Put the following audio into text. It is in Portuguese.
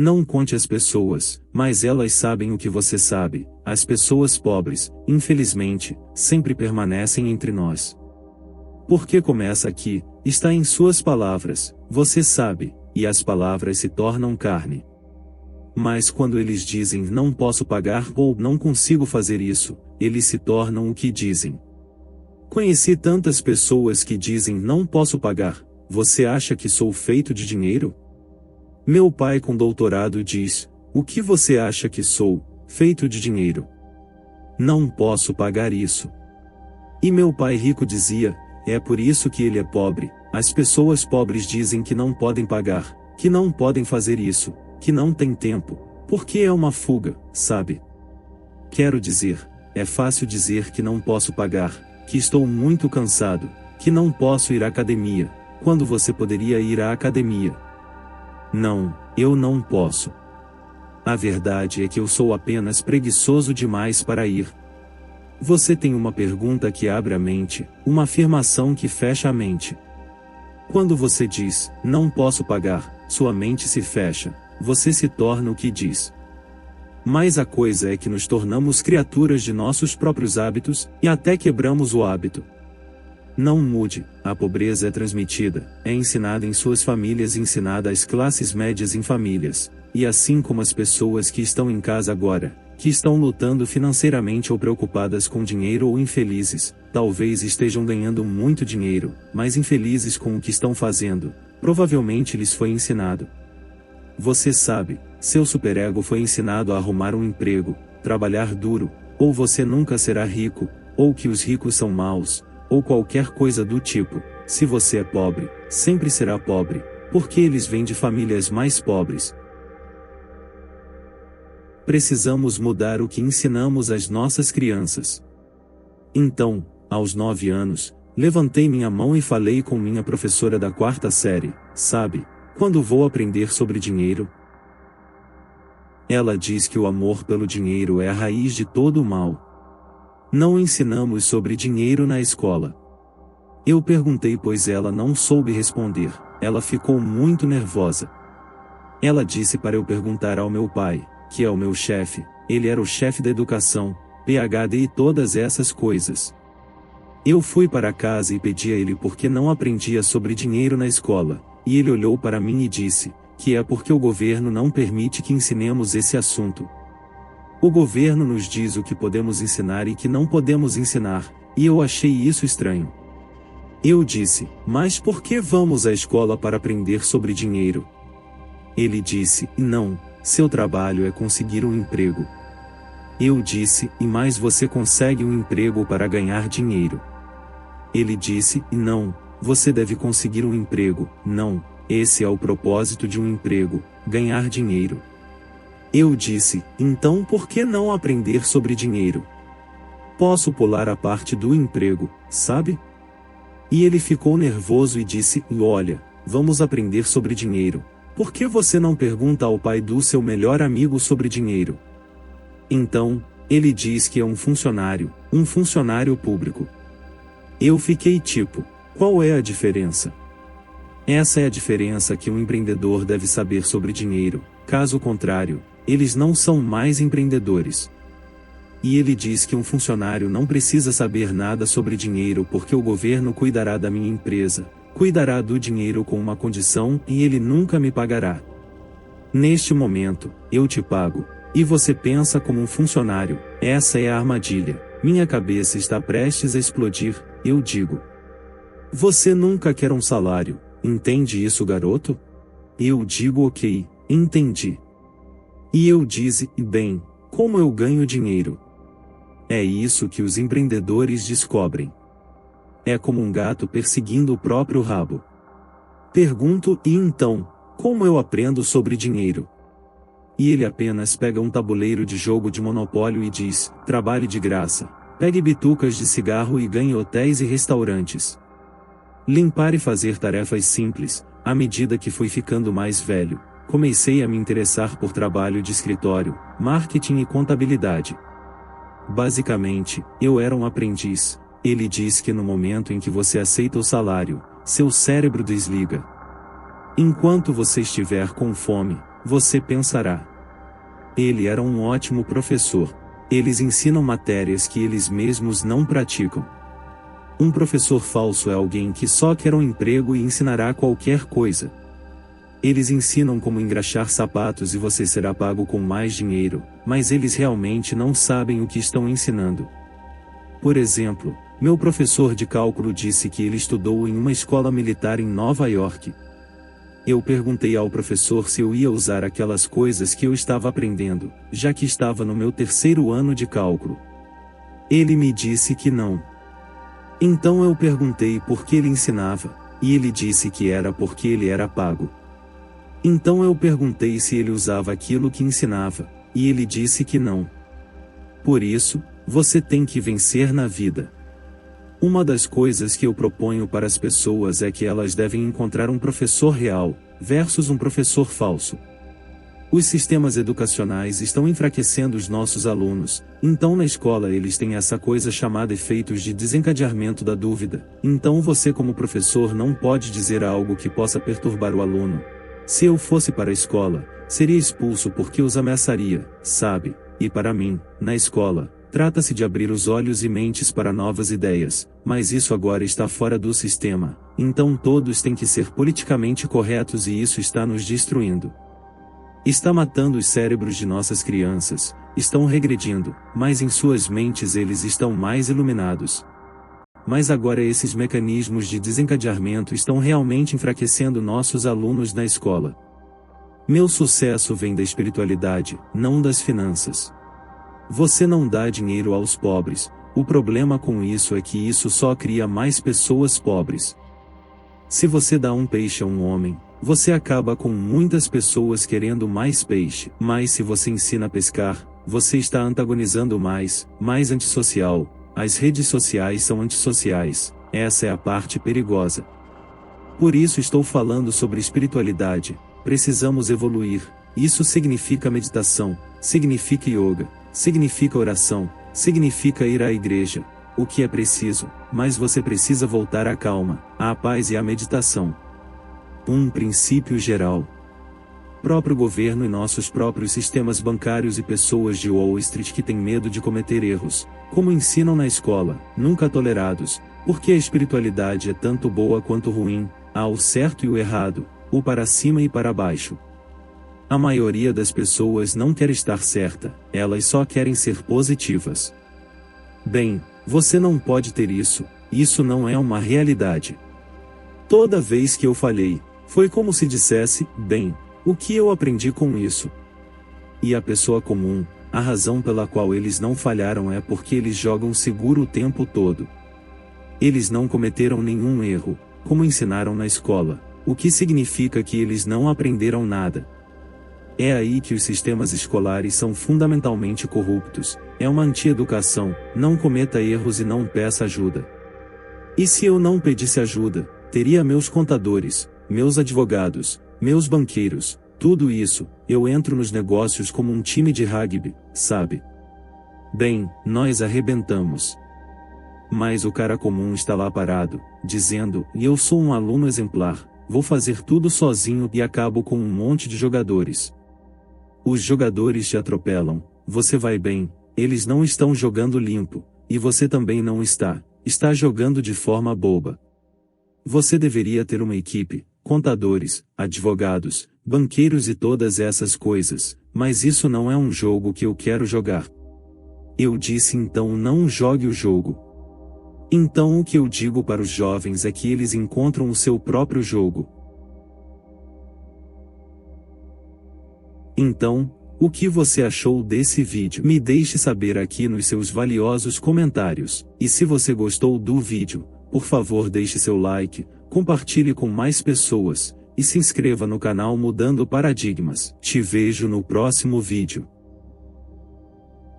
Não conte às pessoas, mas elas sabem o que você sabe. As pessoas pobres, infelizmente, sempre permanecem entre nós. Porque começa aqui, está em suas palavras, você sabe, e as palavras se tornam carne. Mas quando eles dizem não posso pagar ou não consigo fazer isso, eles se tornam o que dizem. Conheci tantas pessoas que dizem não posso pagar. Você acha que sou feito de dinheiro? Meu pai com doutorado diz, o que você acha que sou, feito de dinheiro? Não posso pagar isso. E meu pai rico dizia, é por isso que ele é pobre. As pessoas pobres dizem que não podem pagar, que não podem fazer isso, que não tem tempo, porque é uma fuga, sabe? Quero dizer, é fácil dizer que não posso pagar, que estou muito cansado, que não posso ir à academia, quando você poderia ir à academia. Não, eu não posso. A verdade é que eu sou apenas preguiçoso demais para ir. Você tem uma pergunta que abre a mente, uma afirmação que fecha a mente. Quando você diz, não posso pagar, sua mente se fecha, você se torna o que diz. Mas a coisa é que nos tornamos criaturas de nossos próprios hábitos, e até quebramos o hábito. Não mude, a pobreza é transmitida, é ensinada em suas famílias e ensinada às classes médias em famílias, e assim como as pessoas que estão em casa agora, que estão lutando financeiramente ou preocupadas com dinheiro ou infelizes, talvez estejam ganhando muito dinheiro, mas infelizes com o que estão fazendo, provavelmente lhes foi ensinado. Você sabe, seu superego foi ensinado a arrumar um emprego, trabalhar duro, ou você nunca será rico, ou que os ricos são maus, ou qualquer coisa do tipo. Se você é pobre, sempre será pobre, porque eles vêm de famílias mais pobres. Precisamos mudar o que ensinamos às nossas crianças. Então, aos 9 anos, levantei minha mão e falei com minha professora da 4ª série, sabe, quando vou aprender sobre dinheiro? Ela diz que o amor pelo dinheiro é a raiz de todo o mal. Não ensinamos sobre dinheiro na escola. Eu perguntei pois ela não soube responder, ela ficou muito nervosa. Ela disse para eu perguntar ao meu pai, que é o meu chefe, ele era o chefe da educação, PhD e todas essas coisas. Eu fui para casa e pedi a ele porque não aprendia sobre dinheiro na escola, e ele olhou para mim e disse, que é porque o governo não permite que ensinemos esse assunto. O governo nos diz o que podemos ensinar e que não podemos ensinar, e eu achei isso estranho. Eu disse, mas por que vamos à escola para aprender sobre dinheiro? Ele disse, não, seu trabalho é conseguir um emprego. Eu disse, e mais você consegue um emprego para ganhar dinheiro. Ele disse, não, você deve conseguir um emprego, não, esse é o propósito de um emprego, ganhar dinheiro. Eu disse, então por que não aprender sobre dinheiro? Posso pular a parte do emprego, sabe? E ele ficou nervoso e disse, olha, vamos aprender sobre dinheiro. Por que você não pergunta ao pai do seu melhor amigo sobre dinheiro? Então, ele diz que é um funcionário público. Eu fiquei tipo, qual é a diferença? Essa é a diferença que um empreendedor deve saber sobre dinheiro, caso contrário, eles não são mais empreendedores. E ele diz que um funcionário não precisa saber nada sobre dinheiro porque o governo cuidará da minha empresa, cuidará do dinheiro com uma condição e ele nunca me pagará. Neste momento, eu te pago, e você pensa como um funcionário, essa é a armadilha, minha cabeça está prestes a explodir, eu digo. Você nunca quer um salário, entende isso, garoto? Eu digo ok, entendi. E eu disse, bem, como eu ganho dinheiro? É isso que os empreendedores descobrem. É como um gato perseguindo o próprio rabo. Pergunto, e então, como eu aprendo sobre dinheiro? E ele apenas pega um tabuleiro de jogo de monopólio e diz, trabalhe de graça, pegue bitucas de cigarro e ganhe hotéis e restaurantes. Limpar e fazer tarefas simples. À medida que fui ficando mais velho, comecei a me interessar por trabalho de escritório, marketing e contabilidade. Basicamente, eu era um aprendiz. Ele diz que no momento em que você aceita o salário, seu cérebro desliga. Enquanto você estiver com fome, Você pensará: ele era um ótimo professor. Eles ensinam matérias que eles mesmos não praticam. Um professor falso é alguém que só quer um emprego e ensinará qualquer coisa. Eles ensinam como engraxar sapatos e você será pago com mais dinheiro, mas eles realmente não sabem o que estão ensinando. Por exemplo, meu professor de cálculo disse que ele estudou em uma escola militar em Nova York. Eu perguntei ao professor se eu ia usar aquelas coisas que eu estava aprendendo, já que estava no meu 3º ano de cálculo. Ele me disse que não. Então eu perguntei por que ele ensinava, e ele disse que era porque ele era pago. Então eu perguntei se ele usava aquilo que ensinava, e ele disse que não. Por isso, você tem que vencer na vida. Uma das coisas que eu proponho para as pessoas é que elas devem encontrar um professor real, versus um professor falso. Os sistemas educacionais estão enfraquecendo os nossos alunos, então na escola eles têm essa coisa chamada efeitos de desencadeamento da dúvida, então você como professor não pode dizer algo que possa perturbar o aluno. Se eu fosse para a escola, seria expulso porque os ameaçaria, sabe? E para mim, na escola, trata-se de abrir os olhos e mentes para novas ideias, mas isso agora está fora do sistema, então todos têm que ser politicamente corretos e isso está nos destruindo. Está matando os cérebros de nossas crianças, estão regredindo, mas em suas mentes eles estão mais iluminados. Mas agora esses mecanismos de desencadeamento estão realmente enfraquecendo nossos alunos na escola. Meu sucesso vem da espiritualidade, não das finanças. Você não dá dinheiro aos pobres, o problema com isso é que isso só cria mais pessoas pobres. Se você dá um peixe a um homem, você acaba com muitas pessoas querendo mais peixe, mas se você ensina a pescar, você está antagonizando mais antissocial. As redes sociais são antissociais, essa é a parte perigosa. Por isso estou falando sobre espiritualidade, precisamos evoluir, isso significa meditação, significa yoga, significa oração, significa ir à igreja, o que é preciso, mas você precisa voltar à calma, à paz e à meditação. Um princípio geral. Próprio governo e nossos próprios sistemas bancários e pessoas de Wall Street que têm medo de cometer erros, como ensinam na escola, nunca tolerados, porque a espiritualidade é tanto boa quanto ruim, há o certo e o errado, o para cima e para baixo. A maioria das pessoas não quer estar certa, elas só querem ser positivas. Bem, você não pode ter isso não é uma realidade. Toda vez que eu falhei, foi como se dissesse, bem, o que eu aprendi com isso? E a pessoa comum, a razão pela qual eles não falharam é porque eles jogam seguro o tempo todo. Eles não cometeram nenhum erro, como ensinaram na escola, o que significa que eles não aprenderam nada. É aí que os sistemas escolares são fundamentalmente corruptos, é uma anti-educação, não cometa erros e não peça ajuda. E se eu não pedisse ajuda, teria meus contadores, meus advogados, meus banqueiros, tudo isso, eu entro nos negócios como um time de rugby, sabe? Bem, nós arrebentamos. Mas o cara comum está lá parado, dizendo, e eu sou um aluno exemplar, vou fazer tudo sozinho e acabo com um monte de jogadores. Os jogadores te atropelam, você vai bem, eles não estão jogando limpo, e você também não está jogando de forma boba. Você deveria ter uma equipe, contadores, advogados, banqueiros e todas essas coisas, mas isso não é um jogo que eu quero jogar. Eu disse então não jogue o jogo. Então o que eu digo para os jovens é que eles encontram o seu próprio jogo. Então, o que você achou desse vídeo? Me deixe saber aqui nos seus valiosos comentários, e se você gostou do vídeo, por favor deixe seu like, compartilhe com mais pessoas, e se inscreva no canal Mudando Paradigmas. Te vejo no próximo vídeo.